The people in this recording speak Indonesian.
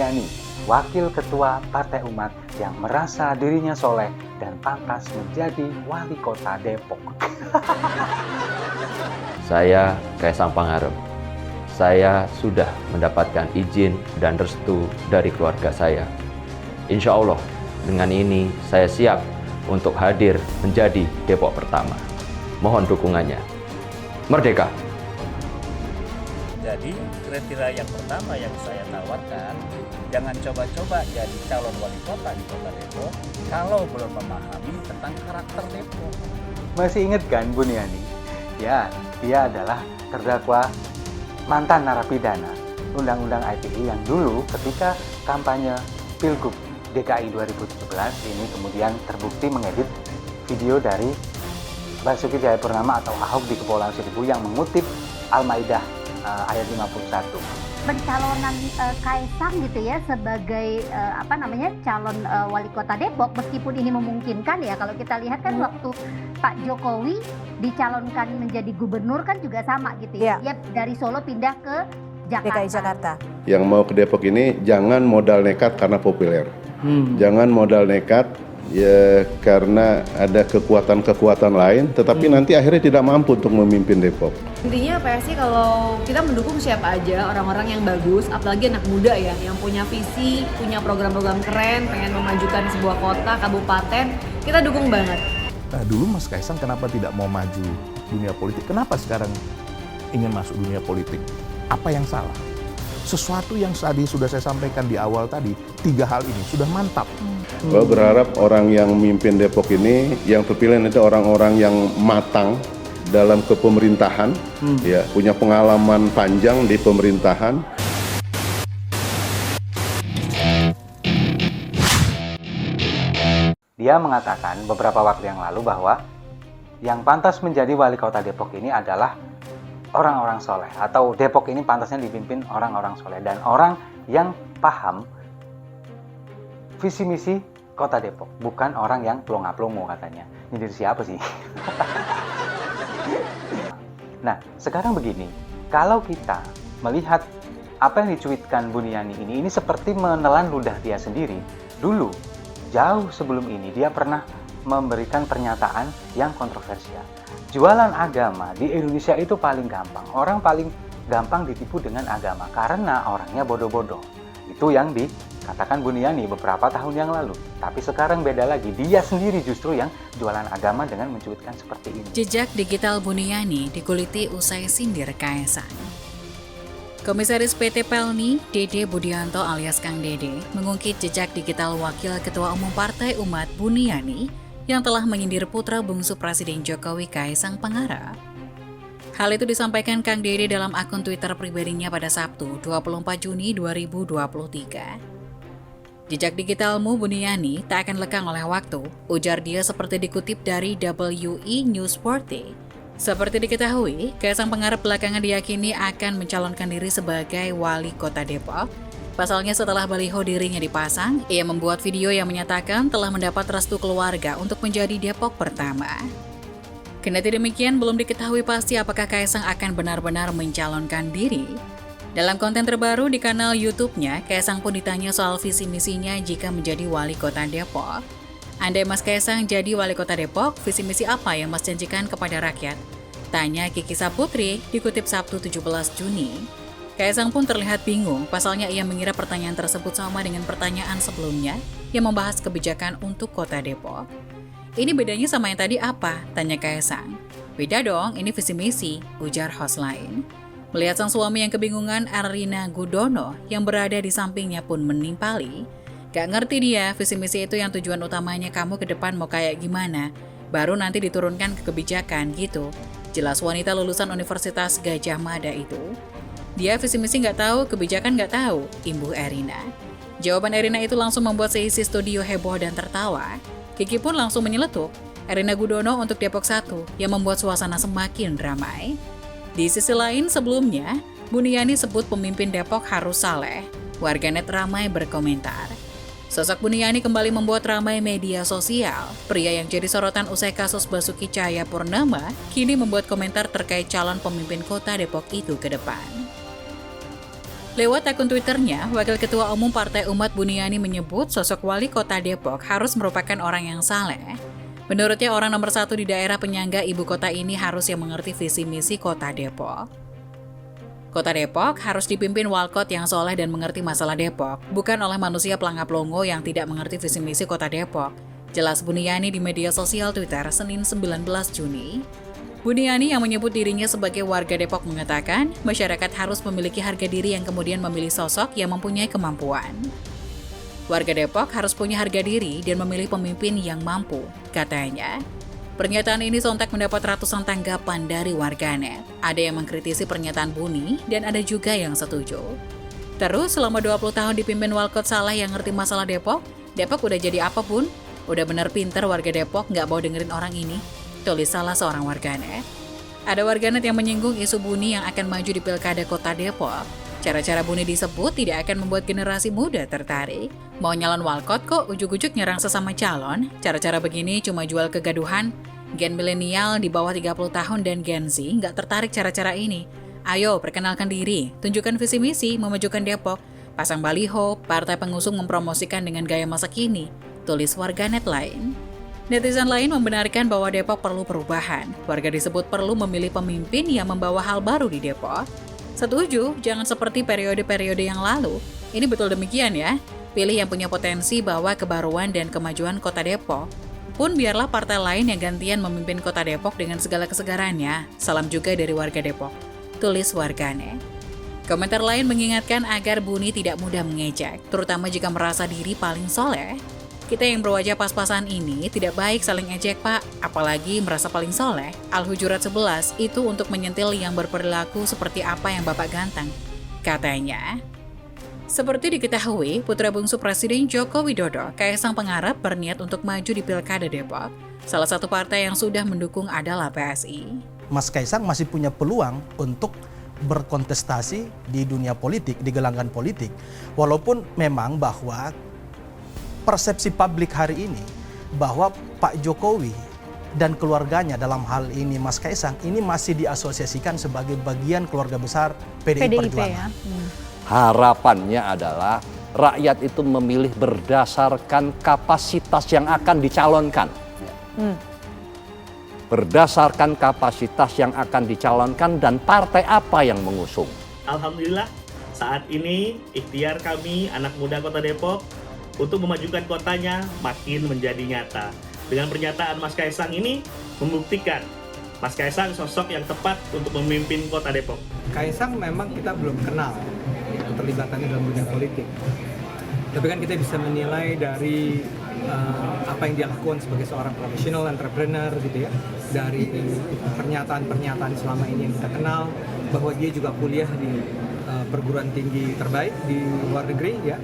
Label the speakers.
Speaker 1: Buniani, Wakil Ketua Partai Umat yang merasa dirinya soleh dan pantas menjadi Wali Kota Depok.
Speaker 2: Saya Kaisang Pangarep. Saya sudah mendapatkan izin dan restu dari keluarga saya. Insya Allah, dengan ini saya siap untuk hadir menjadi Depok pertama. Mohon dukungannya. Merdeka!
Speaker 3: Jadi kriteria yang pertama yang saya tawarkan, jangan coba-coba jadi calon wali kota di Kota Depok kalau belum memahami tentang karakter Depok.
Speaker 1: Masih ingat kan Buniani? Ya, dia adalah terdakwa mantan narapidana Undang-Undang ITE yang dulu ketika kampanye Pilgub DKI 2017 ini kemudian terbukti mengedit video dari Basuki Cahayapurnama atau Ahok di Kepulauan Seribu yang mengutip Al-Maidah ayat 51.
Speaker 4: Pencalonan Kaisang gitu ya sebagai calon wali kota Depok, meskipun ini memungkinkan ya, kalau kita lihat kan waktu Pak Jokowi dicalonkan menjadi gubernur kan juga sama gitu ya. Dia dari Solo pindah ke
Speaker 5: DKI Jakarta.
Speaker 6: Yang mau ke Depok ini jangan modal nekat karena populer. Jangan modal nekat ya karena ada kekuatan-kekuatan lain, tetapi nanti akhirnya tidak mampu untuk memimpin Depok.
Speaker 7: Intinya apa sih, kalau kita mendukung siapa aja, orang-orang yang bagus, apalagi anak muda ya, yang punya visi, punya program-program keren, pengen memajukan sebuah kota, kabupaten, kita dukung banget.
Speaker 8: Nah, dulu Mas Kaisang kenapa tidak mau maju dunia politik? Kenapa sekarang ingin masuk dunia politik? Apa yang salah? Sesuatu yang tadi sudah saya sampaikan di awal tadi, 3 hal ini sudah mantap.
Speaker 6: Saya berharap orang yang memimpin Depok ini, yang terpilih itu orang-orang yang matang dalam kepemerintahan, ya, punya pengalaman panjang di pemerintahan.
Speaker 1: Dia mengatakan beberapa waktu yang lalu bahwa yang pantas menjadi wali kota Depok ini adalah orang-orang soleh, atau Depok ini pantasnya dipimpin orang-orang soleh dan orang yang paham visi misi kota Depok, bukan orang yang plonga-plongo katanya. Nyindir siapa sih? Nah, sekarang begini, kalau kita melihat apa yang dicuitkan Buniani ini seperti menelan ludah dia sendiri. Dulu, jauh sebelum ini, dia pernah memberikan pernyataan yang kontroversial. Jualan agama di Indonesia itu paling gampang. Orang paling gampang ditipu dengan agama karena orangnya bodoh-bodoh. Itu yang dikatakan Buniani beberapa tahun yang lalu. Tapi sekarang beda lagi. Dia sendiri justru yang jualan agama dengan mencuitkan seperti ini.
Speaker 9: Jejak digital Buniani dikuliti usai sindir Kaisang. Komisaris PT Pelni, Dede Budianto alias Kang Dede, mengungkit jejak digital Wakil Ketua Umum Partai Umat Buniani yang telah menyindir putra bungsu Presiden Jokowi Kaisang Pangarep. Hal itu disampaikan Kang Dede dalam akun Twitter pribadinya pada Sabtu, 24 Juni 2023. Jejak digitalmu Buniani tak akan lekang oleh waktu, ujar dia seperti dikutip dari WE News 40. Seperti diketahui, Kaisang Pangarep belakangan diyakini akan mencalonkan diri sebagai wali kota Depok. Pasalnya setelah baliho dirinya dipasang, ia membuat video yang menyatakan telah mendapat restu keluarga untuk menjadi Depok pertama. Kendati demikian, belum diketahui pasti apakah Kaisang akan benar-benar mencalonkan diri. Dalam konten terbaru di kanal YouTube-nya, Kaisang pun ditanya soal visi misinya jika menjadi wali kota Depok. Andai Mas Kaisang jadi wali kota Depok, visi misi apa yang Mas janjikan kepada rakyat? Tanya Kiki Saputri, dikutip Sabtu 17 Juni. Kaisang pun terlihat bingung, pasalnya ia mengira pertanyaan tersebut sama dengan pertanyaan sebelumnya yang membahas kebijakan untuk kota Depok. Ini bedanya sama yang tadi apa? Tanya Kaisang. Beda dong, ini visi misi, ujar host lain. Melihat sang suami yang kebingungan, Erina Gudono yang berada di sampingnya pun menimpali. Gak ngerti dia, visi misi itu yang tujuan utamanya kamu ke depan mau kayak gimana, baru nanti diturunkan ke kebijakan gitu. Jelas wanita lulusan Universitas Gajah Mada itu. Dia visi misi nggak tahu, kebijakan nggak tahu, imbuh Erina. Jawaban Erina itu langsung membuat seisi studio heboh dan tertawa. Kiki pun langsung menyeletuk, Erina Gudono untuk Depok 1 yang membuat suasana semakin ramai. Di sisi lain sebelumnya, Buniani sebut pemimpin Depok harus saleh. Warganet ramai berkomentar. Sosok Buniani kembali membuat ramai media sosial. Pria yang jadi sorotan usai kasus Basuki Cahayapurnama kini membuat komentar terkait calon pemimpin kota Depok itu ke depan. Lewat akun Twitternya, Wakil Ketua Umum Partai Umat Buniyani menyebut sosok wali kota Depok harus merupakan orang yang saleh. Menurutnya orang nomor 1 di daerah penyangga ibu kota ini harus yang mengerti visi misi kota Depok. Kota Depok harus dipimpin walkot yang soleh dan mengerti masalah Depok, bukan oleh manusia pelangap longo yang tidak mengerti visi misi kota Depok. Jelas Buniyani di media sosial Twitter Senin 19 Juni. Buniyani yang menyebut dirinya sebagai warga Depok mengatakan, masyarakat harus memiliki harga diri yang kemudian memilih sosok yang mempunyai kemampuan. Warga Depok harus punya harga diri dan memilih pemimpin yang mampu, katanya. Pernyataan ini sontak mendapat ratusan tanggapan dari warganet. Ada yang mengkritisi pernyataan Buni dan ada juga yang setuju. Terus selama 20 tahun dipimpin walkot saleh yang ngerti masalah Depok, Depok udah jadi apapun, udah bener pinter warga Depok nggak mau dengerin orang ini. Tulis salah seorang warganet. Ada warganet yang menyinggung isu Buni yang akan maju di Pilkada Kota Depok. Cara-cara Buni disebut tidak akan membuat generasi muda tertarik. Mau nyalon walkot kok ujuk-ujuk nyerang sesama calon. Cara-cara begini cuma jual kegaduhan. Gen milenial di bawah 30 tahun dan Gen Z nggak tertarik cara-cara ini. Ayo perkenalkan diri, tunjukkan visi misi memajukan Depok. Pasang baliho, partai pengusung mempromosikan dengan gaya masa kini. Tulis warganet lain. Netizen lain membenarkan bahwa Depok perlu perubahan. Warga disebut perlu memilih pemimpin yang membawa hal baru di Depok. Setuju, jangan seperti periode-periode yang lalu. Ini betul demikian ya. Pilih yang punya potensi bawa kebaruan dan kemajuan kota Depok. Pun biarlah partai lain yang gantian memimpin kota Depok dengan segala kesegarannya. Salam juga dari warga Depok. Tulis warganet. Komentar lain mengingatkan agar Buni tidak mudah mengejek, terutama jika merasa diri paling soleh. Kita yang berwajah pas-pasan ini tidak baik saling ejek pak, apalagi merasa paling soleh. Al-Hujurat 11 itu untuk menyentil yang berperilaku seperti apa yang Bapak ganteng, katanya. Seperti diketahui, putra bungsu Presiden Joko Widodo, Kaisang Pangarep berniat untuk maju di Pilkada Depok. Salah satu partai yang sudah mendukung adalah PSI.
Speaker 5: Mas Kaisang masih punya peluang untuk berkontestasi di dunia politik, di gelanggang politik. Walaupun memang bahwa persepsi publik hari ini bahwa Pak Jokowi dan keluarganya dalam hal ini Mas Kaisang ini masih diasosiasikan sebagai bagian keluarga besar PDI Perjuangan.
Speaker 10: Ya?
Speaker 2: Harapannya adalah rakyat itu memilih berdasarkan kapasitas yang akan dicalonkan. Berdasarkan kapasitas yang akan dicalonkan dan partai apa yang mengusung.
Speaker 10: Alhamdulillah saat ini ikhtiar kami anak muda Kota Depok untuk memajukan kotanya makin menjadi nyata. Dengan pernyataan Mas Kaisang ini membuktikan Mas Kaisang sosok yang tepat untuk memimpin Kota Depok.
Speaker 11: Kaisang memang kita belum kenal keterlibatannya dalam dunia politik. Tapi kan kita bisa menilai dari apa yang dia lakukan sebagai seorang profesional entrepreneur gitu ya. Dari pernyataan-pernyataan selama ini yang kita kenal, bahwa dia juga kuliah di perguruan tinggi terbaik di luar negeri ya.